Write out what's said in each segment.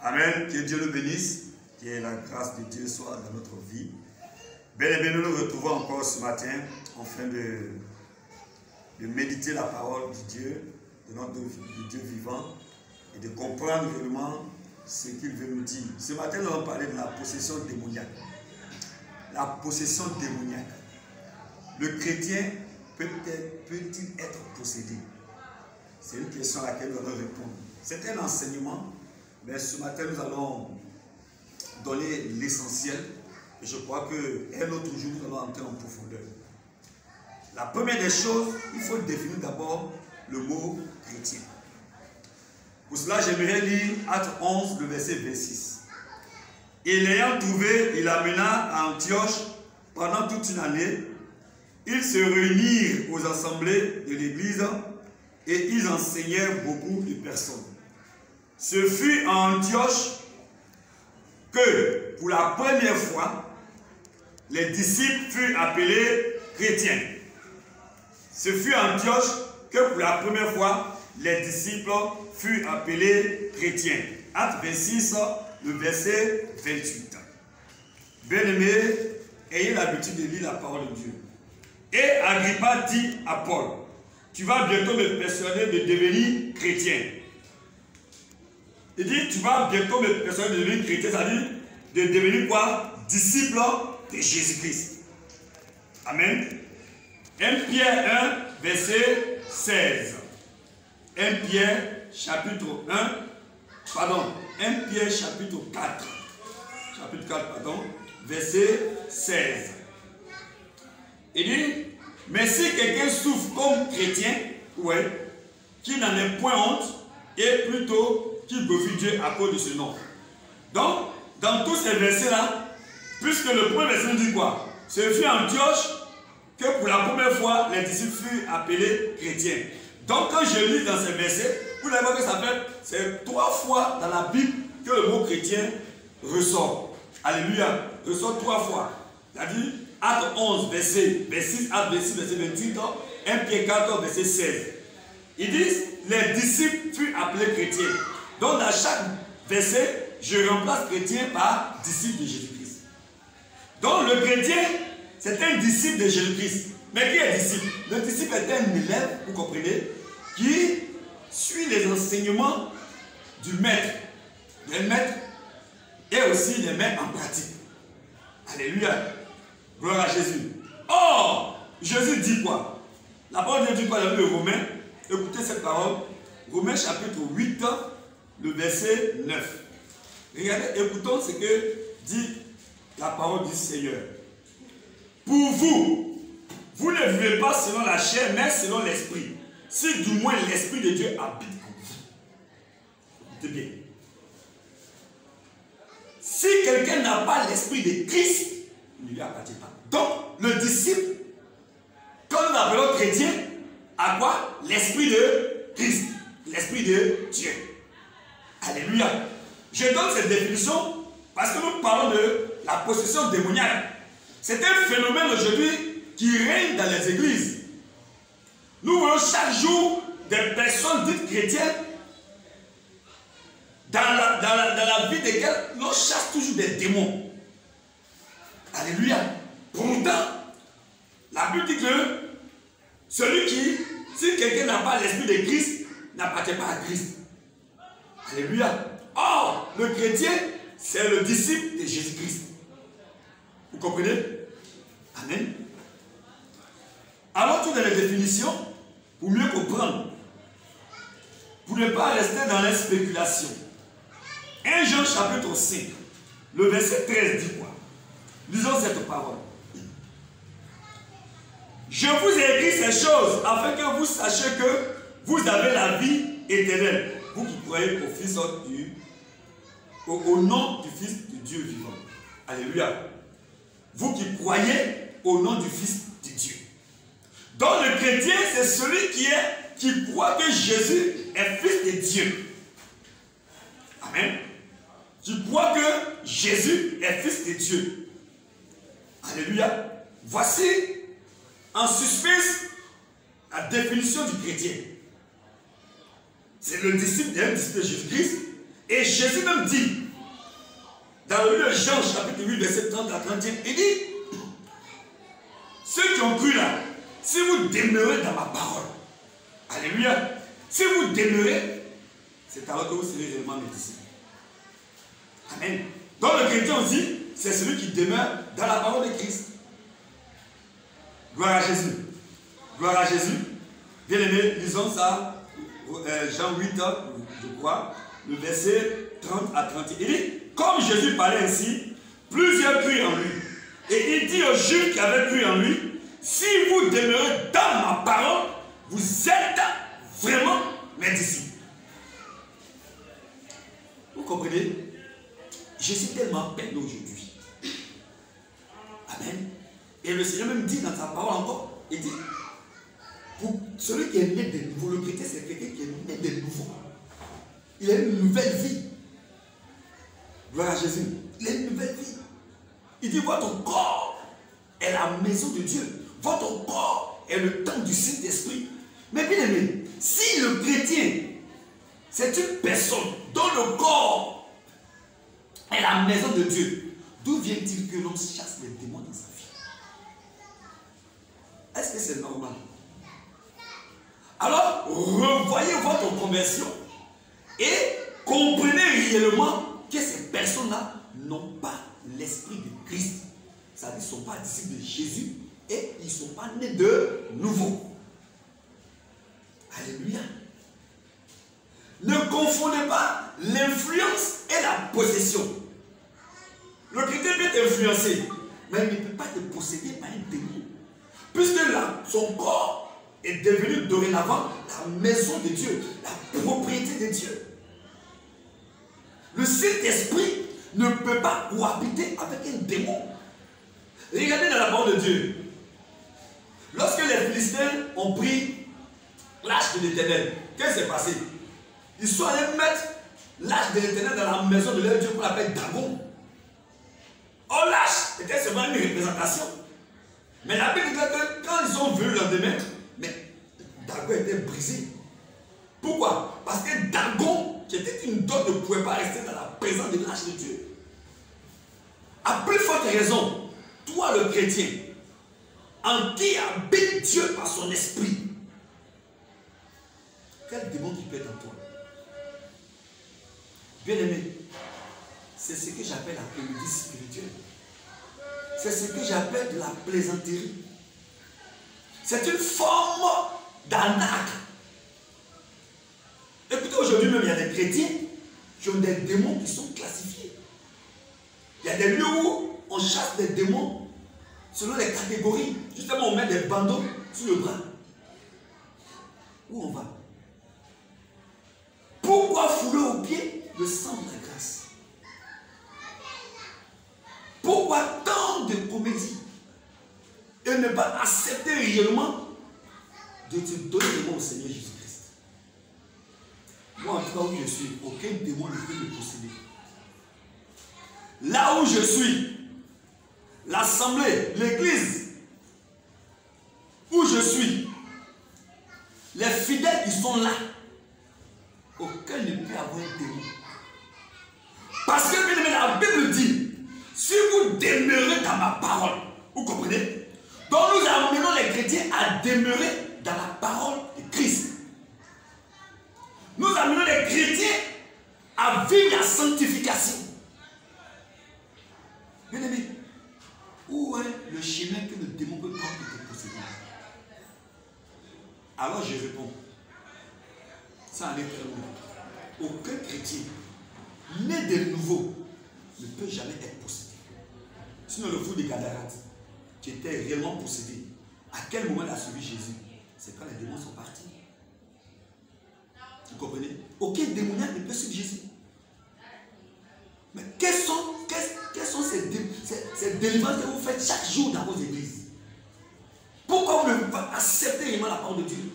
Amen. Que Dieu nous bénisse. Que la grâce de Dieu soit dans notre vie. Bien aimé, nous nous retrouvons encore ce matin afin de méditer la parole de Dieu, de notre Dieu vivant, et de comprendre réellement ce qu'il veut nous dire. Ce matin, nous allons parler de la possession démoniaque. La possession démoniaque. Le chrétien peut-il être possédé? C'est une question à laquelle nous allons répondre. C'est un enseignement, mais ce matin, nous allons donner l'essentiel. Et je crois qu'un autre jour, nous allons entrer en profondeur. La première des choses, il faut définir d'abord le mot chrétien. Pour cela, j'aimerais lire Actes 11, le verset 26. Et l'ayant trouvé, il amena à Antioche pendant toute une année. Ils se réunirent aux assemblées de l'église et ils enseignèrent beaucoup de personnes. Ce fut à Antioche que, pour la première fois, les disciples furent appelés chrétiens. Ce fut à Antioche que, pour la première fois, les disciples furent appelés chrétiens. Acte 26, le verset 28. Bien-aimés, ayez l'habitude de lire la parole de Dieu. Et Agrippa dit à Paul, tu vas bientôt me persuader de devenir chrétien. Il dit, tu vas bientôt me persuader de devenir chrétien, c'est-à-dire de devenir quoi? Disciple de Jésus-Christ. Amen. 1 Pierre 1, verset 16. 1 Pierre chapitre 1 Pierre chapitre 4. Chapitre 4, pardon, verset 16. Il dit, mais si quelqu'un souffre comme chrétien, qu'il n'en ait point honte, et plutôt qu'il glorifie Dieu à cause de ce nom. Donc, dans tous ces versets-là, puisque le premier verset nous dit quoi? Ce fut en Antioche que pour la première fois, les disciples furent appelés chrétiens. Donc, quand je lis dans ces versets, vous allez voir que ça fait, c'est 3 fois dans la Bible que le mot chrétien ressort. Alléluia, ressort 3 fois. C'est-à-dire, Acte 11, verset 26, Acte 26, verset 28, 1 Pierre 4, verset 16. Ils disent, les disciples furent appelés chrétiens. Donc, dans chaque verset, je remplace chrétien par disciple de Jésus-Christ. Donc, le chrétien, c'est un disciple de Jésus-Christ. Mais qui est disciple? Le disciple est un élève, vous comprenez, qui suit les enseignements du maître. Les maîtres et aussi les mettre en pratique. Alléluia. Gloire à Jésus. Or, Jésus dit quoi? La parole de Dieu dit quoi dans le Romains? Écoutez cette parole. Romains chapitre 8, le verset 9. Regardez, écoutons ce que dit la parole du Seigneur. Pour vous, vous ne vivez pas selon la chair, mais selon l'esprit. Si du moins l'esprit de Dieu habite en vous. Écoutez bien. Si quelqu'un n'a pas l'esprit de Christ, il ne lui appartient pas. Donc, le disciple, quand nous appelons chrétien, a quoi? L'esprit de Christ, l'esprit de Dieu. Alléluia. Je donne cette définition parce que nous parlons de la possession démoniaque. C'est un phénomène aujourd'hui qui règne dans les églises. Nous voyons chaque jour des personnes dites chrétiennes dans la vie desquelles l'on chasse toujours des démons. Alléluia. Pourtant, la Bible dit que celui qui, si quelqu'un n'a pas l'esprit de Christ, n'appartient pas à Christ. Alléluia. Or, le chrétien, c'est le disciple de Jésus-Christ. Vous comprenez? Amen. Allons tout dans les définitions pour mieux comprendre. Pour ne pas rester dans les spéculations. 1 Jean chapitre 5, le verset 13 dit quoi? Lisons cette parole. Je vous ai écrit ces choses afin que vous sachiez que vous avez la vie éternelle. Vous qui croyez au Fils du au nom du Fils de Dieu vivant. Alléluia. Vous qui croyez au nom du Fils de Dieu. Donc le chrétien, c'est celui qui croit que Jésus est Fils de Dieu. Amen. Qui croit que Jésus est Fils de Dieu. Alléluia. Voici en suspense la définition du chrétien. C'est le disciple d'un disciple de Jésus-Christ Et Jésus même dit, dans le livre de Jean, chapitre 8, verset 30 à 31, il dit, ceux qui ont cru là, si vous demeurez dans ma parole, alléluia, si vous demeurez, c'est alors que vous serez réellement mes disciples. Amen. Donc le chrétien aussi, c'est celui qui demeure dans la parole de Christ. Gloire à Jésus. Gloire à Jésus. Bien aimé, lisons ça, Jean 8, je crois, le verset 30 à 31. Il dit, comme Jésus parlait ainsi, plusieurs crurent en lui. Et il dit aux Juifs qui avaient cru en lui, si vous demeurez dans ma parole, vous êtes vraiment mes disciples. Vous comprenez? Je suis tellement peine aujourd'hui. Amen. Et le Seigneur même dit dans sa parole encore, il dit, pour celui qui est né de nouveau, le chrétien c'est quelqu'un qui est né de nouveau. Il a une nouvelle vie. Gloire à Jésus. Il a une nouvelle vie. Il dit, votre corps est la maison de Dieu. Votre corps est le temple du Saint-Esprit. Mais bien aimé, si le chrétien, c'est une personne dont le corps est la maison de Dieu, d'où vient-il que l'on chasse les démons dans sa vie? Est-ce que c'est normal? Alors, revoyez votre conversion et comprenez réellement que ces personnes-là n'ont pas l'esprit de Christ. Ça veut dire qu'ils ne sont pas disciples de Jésus et ils ne sont pas nés de nouveau. Alléluia. Ne confondez pas l'influence et la possession. Le chrétien peut t'influencer, mais il ne peut pas te posséder par un démon. Puisque là, son corps est devenu dorénavant la maison de Dieu, la propriété de Dieu. Le Saint-Esprit ne peut pas cohabiter avec un démon. Regardez dans la parole de Dieu. Lorsque les Philistins ont pris l'arche de l'Éternel, qu'est-ce qui s'est passé? Ils sont allés mettre l'arche de l'Éternel dans la maison de leur Dieu qu'on appelle Dagon. Or, l'arche était seulement une représentation. Mais la Bible dit que quand ils ont vu le lendemain, mais Dagon était brisé. Pourquoi? Parce que Dagon, qui était une dot, ne pouvait pas rester dans la présence de l'arche de Dieu. À plus forte raison, toi le chrétien, en qui habite Dieu par son esprit, quel démon qui peut être en toi? Bien aimé, c'est ce que j'appelle la comédie spirituelle. C'est ce que j'appelle de la plaisanterie. C'est une forme d'arnaque. Écoutez, aujourd'hui même, il y a des chrétiens qui ont des démons qui sont classifiés. Il y a des lieux où on chasse des démons selon les catégories. Justement, on met des bandeaux sur le bras. Où on va? Pourquoi fouler aux pieds le sang de la grâce? Pourquoi tant de comédie et ne pas accepter réellement de te donner le nom au Seigneur Jésus-Christ? Moi, en tout cas, où je suis, aucun démon ne peut me posséder. Là où je suis, l'assemblée, l'église, où je suis, les fidèles qui sont là, aucun ne peut avoir un démon. Parce que, bien aimé, la Bible dit, si vous demeurez dans ma parole, vous comprenez? Donc nous amenons les chrétiens à demeurer dans la parole de Christ. Nous amenons les chrétiens à vivre la sanctification. Bien aimé, où est le chemin que le démon peut prendre pour te posséder? Alors je réponds, ça en est très loin. Aucun chrétien né de nouveau ne peut jamais être possédé. Sinon le fou des Gadarates, qui était réellement possédé, à quel moment il a suivi Jésus? C'est quand les démons sont partis. Vous comprenez? Aucun démoniaque ne peut suivre Jésus. Mais quelles sont ces délivrances que vous faites chaque jour dans vos églises? Pourquoi vous ne pouvez pas accepter réellement la parole de Dieu?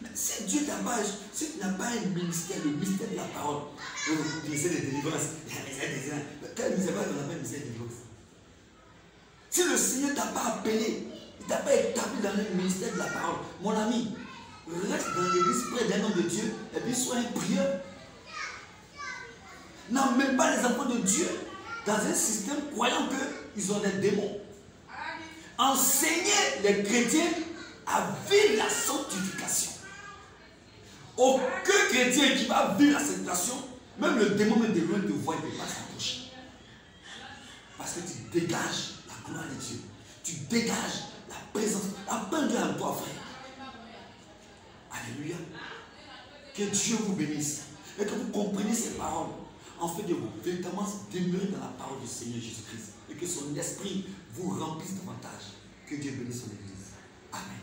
Mais si Dieu n'a pas, si tu n'as pas un ministère, le ministère de la parole, le ministère de délivrance, quel ministère qu'on appelle le ministère de délivrance? Si le Seigneur ne t'a pas appelé, il ne t'a pas établi dans le ministère de la parole, mon ami, reste dans l'église près d'un homme de Dieu et puis sois un prieur. n'emmène pas les enfants de Dieu dans un système croyant qu'ils ont des démons. Enseignez les chrétiens à vivre la sanctification. Aucun chrétien qui va vivre la sanctification, même le démon de loin te voit, il ne peut pas s'approcher. Parce que tu dégages la gloire de Dieu. Tu dégages la présence, la paix de Dieu en toi, frère. Alléluia. Que Dieu vous bénisse. Et que vous compreniez ces paroles. En fait, de vous véritablement demeurer dans la parole du Seigneur Jésus-Christ. Et que son esprit vous remplisse davantage. Que Dieu bénisse son Église. Amen.